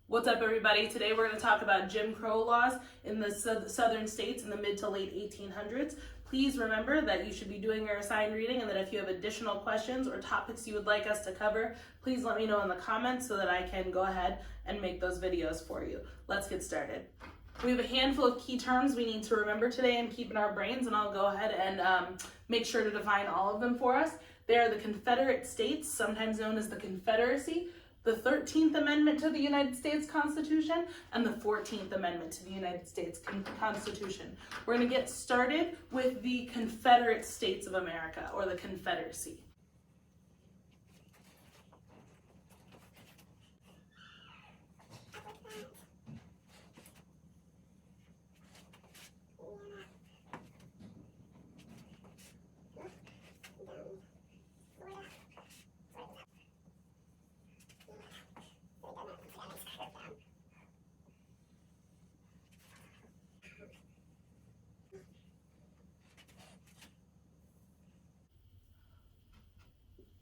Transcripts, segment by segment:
What's up, everybody? Today we're going to talk about Jim Crow laws in the southern states in the mid to late 1800s. Please remember that you should be doing your assigned reading, and that if you have additional questions or topics you would like us to cover, please let me know in the comments so that I can go ahead and make those videos for you. Let's get started. We have a handful of key terms we need to remember today and keep in our brains, and I'll go ahead and make sure to define all of them for us. They are the Confederate States, sometimes known as the Confederacy, the 13th Amendment to the United States Constitution, and the 14th Amendment to the United States Constitution. We're going to get started with the Confederate States of America, or the Confederacy.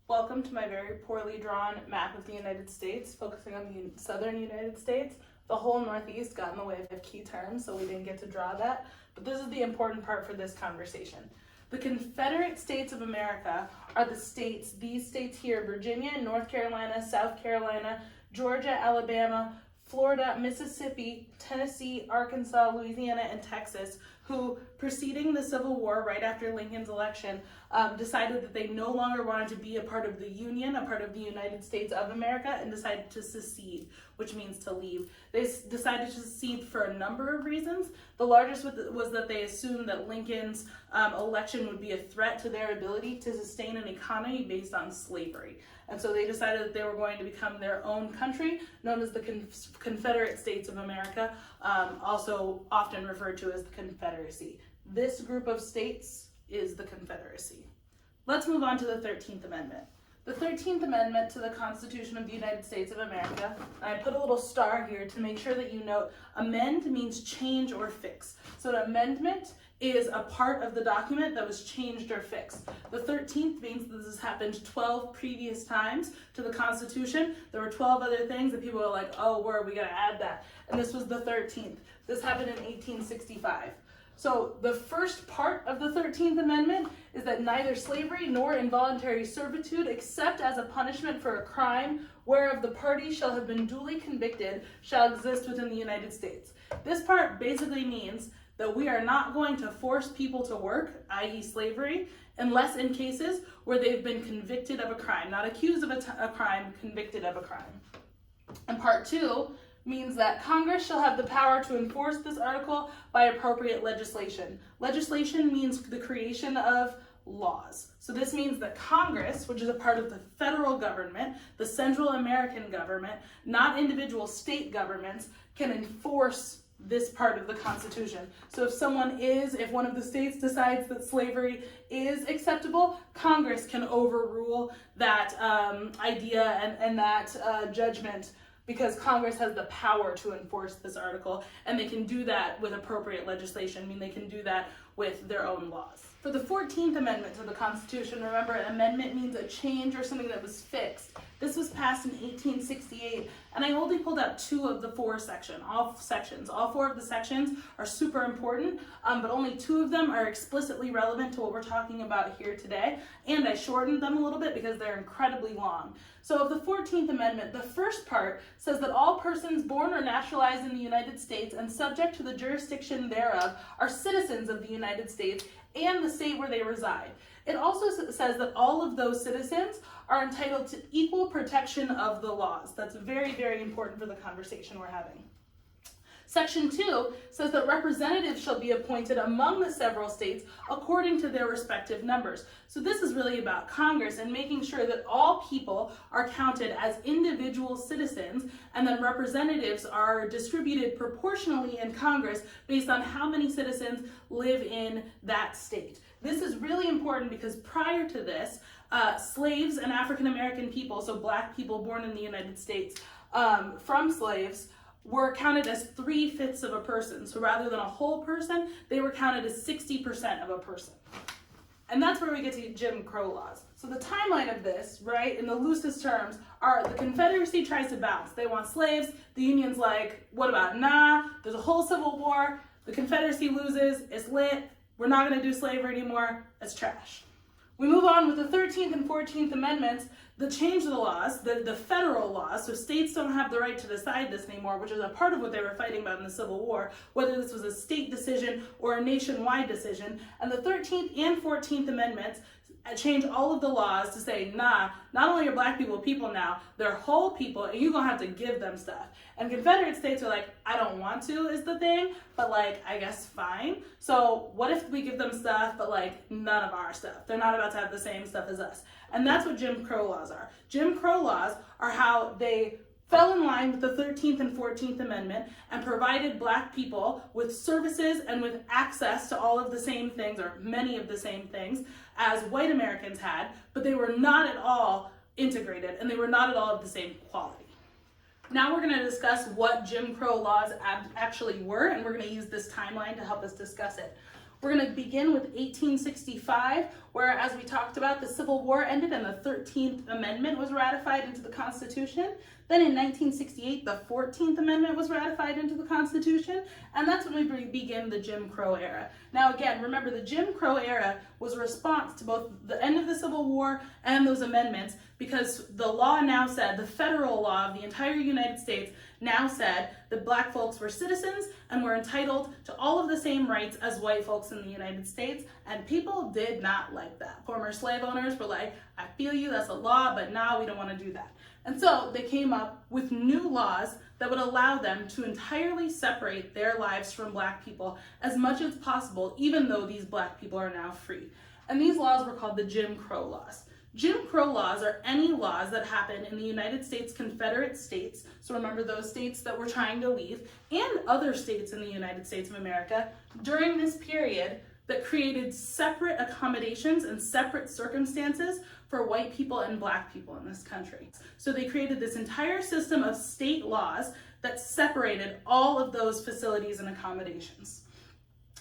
Welcome to my very poorly drawn map of the United States, focusing on the southern United States. The whole Northeast got in the way of key terms, so we didn't get to draw that. But this is the important part for this conversation. The Confederate States of America are these states here: Virginia, North Carolina, South Carolina, Georgia, Alabama, Florida, Mississippi, Tennessee, Arkansas, Louisiana, and Texas, who, preceding the Civil War, right after Lincoln's election, decided that they no longer wanted to be a part of the Union, a part of the United States of America, and decided to secede, which means to leave. They decided to secede for a number of reasons. The largest was that they assumed that Lincoln's election would be a threat to their ability to sustain an economy based on slavery. And so they decided that they were going to become their own country, known as the Confederate States of America, also often referred to as the Confederacy. This group of states is the Confederacy. Let's move on to the 13th Amendment. The 13th Amendment to the Constitution of the United States of America, I put a little star here to make sure that you note, amend means change or fix. So an amendment is a part of the document that was changed or fixed. The 13th means that this has happened 12 previous times to the Constitution. There were 12 other things that people were like, oh, we gotta add that. And this was the 13th. This happened in 1865. So the first part of the 13th Amendment is that neither slavery nor involuntary servitude, except as a punishment for a crime whereof the party shall have been duly convicted, shall exist within the United States. This part basically means that we are not going to force people to work, i.e. slavery, unless in cases where they've been convicted of a crime, not accused of a crime, convicted of a crime. And part two means that Congress shall have the power to enforce this article by appropriate legislation. Legislation means the creation of laws. So this means that Congress, which is a part of the federal government, the Central American government, not individual state governments, can enforce this part of the Constitution. So if one of the states decides that slavery is acceptable, Congress can overrule that idea and that judgment, because Congress has the power to enforce this article, and they can do that with appropriate legislation. I mean, they can do that with their own laws. For the 14th Amendment to the Constitution, remember, an amendment means a change or something that was fixed. This was passed in 1868, and I only pulled out two of the four sections. All four of the sections are super important, but only two of them are explicitly relevant to what we're talking about here today, and I shortened them a little bit because they're incredibly long. So of the 14th Amendment, the first part says that all persons born or naturalized in the United States and subject to the jurisdiction thereof are citizens of the United States and the state where they reside. It also says that all of those citizens are entitled to equal protection of the laws. That's very, very important for the conversation we're having. Section 2 says that representatives shall be appointed among the several states according to their respective numbers. So this is really about Congress and making sure that all people are counted as individual citizens, and that representatives are distributed proportionally in Congress based on how many citizens live in that state. This is really important because prior to this, slaves and African American people, so black people born in the United States from slaves, were counted as 3/5 of a person. So rather than a whole person, they were counted as 60% of a person. And that's where we get to Jim Crow laws. So the timeline of this, right, in the loosest terms, are the Confederacy tries to bounce. They want slaves. The Union's like, what about? Nah, there's a whole Civil War. The Confederacy loses. It's lit. We're not going to do slavery anymore. It's trash. We move on with the 13th and 14th Amendments that change the laws, the federal laws, so states don't have the right to decide this anymore, which is a part of what they were fighting about in the Civil War, whether this was a state decision or a nationwide decision. And the 13th and 14th Amendments change all of the laws to say, nah, not only are black people people now, they're whole people, and you're gonna have to give them stuff. And Confederate states are like, I don't want to is the thing, but like, I guess fine. So what if we give them stuff, but like none of our stuff? They're not about to have the same stuff as us. And that's what Jim Crow laws are. Jim Crow laws are how they fell in line with the 13th and 14th Amendment and provided black people with services and with access to all of the same things, or many of the same things, as white Americans had, but they were not at all integrated and they were not at all of the same quality. Now we're going to discuss what Jim Crow laws actually were, and we're going to use this timeline to help us discuss it. We're going to begin with 1865, where, as we talked about, the Civil War ended and the 13th Amendment was ratified into the Constitution. Then in 1968, the 14th Amendment was ratified into the Constitution, and that's when we begin the Jim Crow era. Now again, remember, the Jim Crow era was a response to both the end of the Civil War and those amendments, because the law now said, the federal law of the entire United States now said that black folks were citizens and were entitled to all of the same rights as white folks in the United States, and people did not like that. Former slave owners were like, I feel you, that's a law, but nah, we don't want to do that. And so they came up with new laws that would allow them to entirely separate their lives from black people as much as possible, even though these black people are now free. And these laws were called the Jim Crow laws. Jim Crow laws are any laws that happen in the United States Confederate States, so remember those states that we're trying to leave, and other states in the United States of America during this period that created separate accommodations and separate circumstances for white people and black people in this country. So they created this entire system of state laws that separated all of those facilities and accommodations.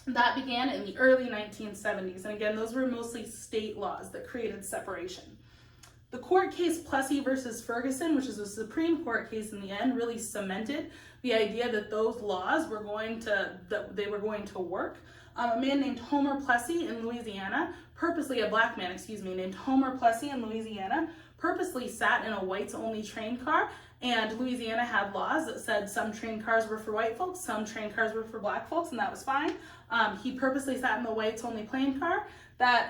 That began in the early 1970s, and again, those were mostly state laws that created separation. The court case Plessy versus Ferguson, which is a Supreme Court case in the end, really cemented the idea that those laws were going to work. A man named Homer Plessy in Louisiana, a black man, named Homer Plessy in Louisiana, purposely sat in a whites-only train car, and Louisiana had laws that said some train cars were for white folks, some train cars were for black folks, and that was fine. He purposely sat in the whites-only plane car. That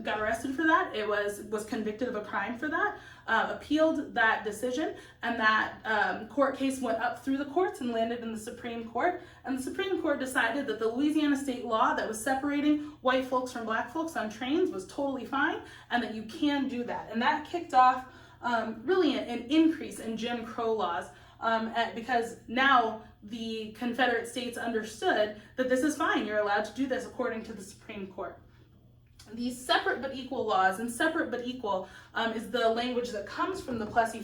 got arrested for that. It was convicted of a crime for that, appealed that decision, and that court case went up through the courts and landed in the Supreme Court. And the Supreme Court decided that the Louisiana state law that was separating white folks from black folks on trains was totally fine, and that you can do that. And that kicked off really an increase in Jim Crow laws, because now the Confederate states understood that this is fine. You're allowed to do this according to the Supreme Court. These separate but equal laws, and separate but equal is the language that comes from the Plessy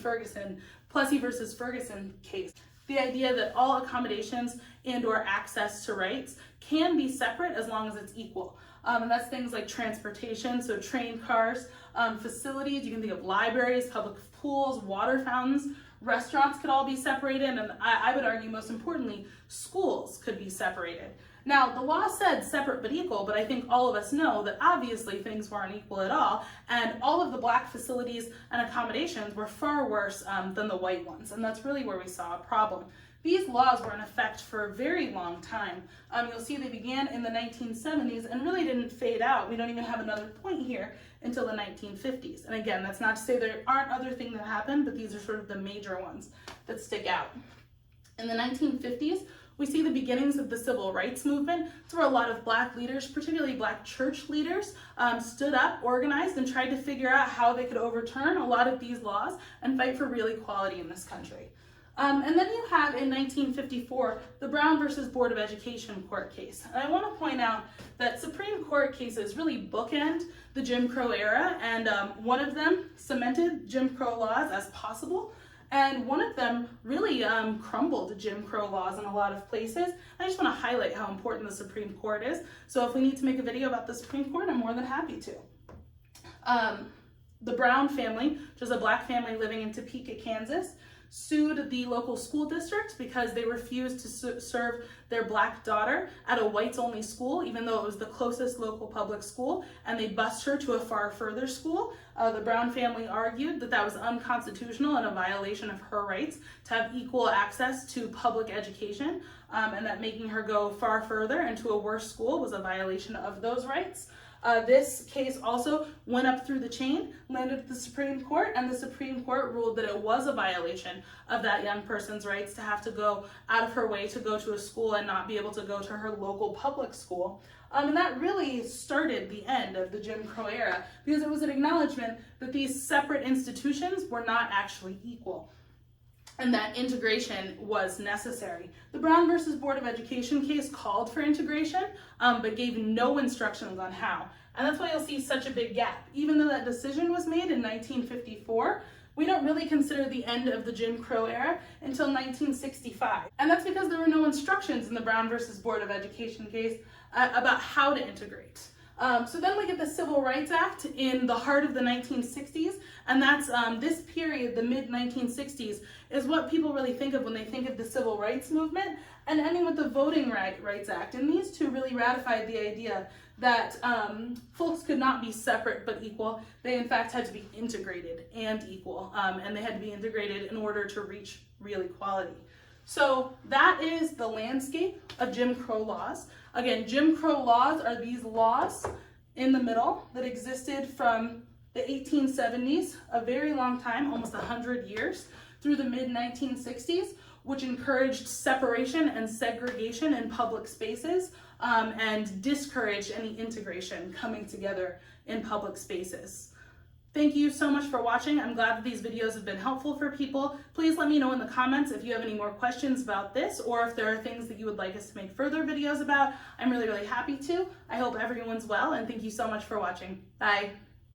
versus Ferguson case. The idea that all accommodations and or access to rights can be separate as long as it's equal. And that's things like transportation, so train cars, facilities, you can think of libraries, public pools, water fountains, restaurants could all be separated, and I would argue most importantly, schools could be separated. Now, the law said separate but equal, but I think all of us know that obviously things weren't equal at all, and all of the black facilities and accommodations were far worse than the white ones, and that's really where we saw a problem. These laws were in effect for a very long time. You'll see they began in the 1970s and really didn't fade out. We don't even have another point here until the 1950s. And again, that's not to say there aren't other things that happened, but these are sort of the major ones that stick out. In the 1950s, we see the beginnings of the civil rights movement. It's where a lot of black leaders, particularly black church leaders, stood up, organized, and tried to figure out how they could overturn a lot of these laws and fight for real equality in this country. And then you have, in 1954, the Brown versus Board of Education court case. And I want to point out that Supreme Court cases really bookend the Jim Crow era, and one of them cemented Jim Crow laws as possible, And one of them really crumbled Jim Crow laws in a lot of places. I just want to highlight how important the Supreme Court is. So if we need to make a video about the Supreme Court, I'm more than happy to. The Brown family, which is a Black family living in Topeka, Kansas, sued the local school district because they refused to serve their Black daughter at a whites-only school, even though it was the closest local public school, and they bused her to a far further school. The Brown family argued that that was unconstitutional and a violation of her rights to have equal access to public education, and that making her go far further into a worse school was a violation of those rights. This case also went up through the chain, landed at the Supreme Court, and the Supreme Court ruled that it was a violation of that young person's rights to have to go out of her way to go to a school and not be able to go to her local public school. And that really started the end of the Jim Crow era, because it was an acknowledgement that these separate institutions were not actually equal, and that integration was necessary. The Brown versus Board of Education case called for integration, but gave no instructions on how. And that's why you'll see such a big gap. Even though that decision was made in 1954, we don't really consider the end of the Jim Crow era until 1965. And that's because there were no instructions in the Brown versus Board of Education case about how to integrate. So then we get the Civil Rights Act in the heart of the 1960s, and that's this period, the mid-1960s, is what people really think of when they think of the Civil Rights Movement, and ending with the Voting Rights Act. And these two really ratified the idea that folks could not be separate but equal. They in fact had to be integrated and equal, and they had to be integrated in order to reach real equality. So that is the landscape of Jim Crow laws. Again, Jim Crow laws are these laws in the middle that existed from the 1870s, a very long time, almost 100 years, through the mid-1960s, which encouraged separation and segregation in public spaces and discouraged any integration coming together in public spaces. Thank you so much for watching. I'm glad that these videos have been helpful for people. Please let me know in the comments if you have any more questions about this, or if there are things that you would like us to make further videos about. I'm really happy to. I hope everyone's well, and thank you so much for watching. Bye.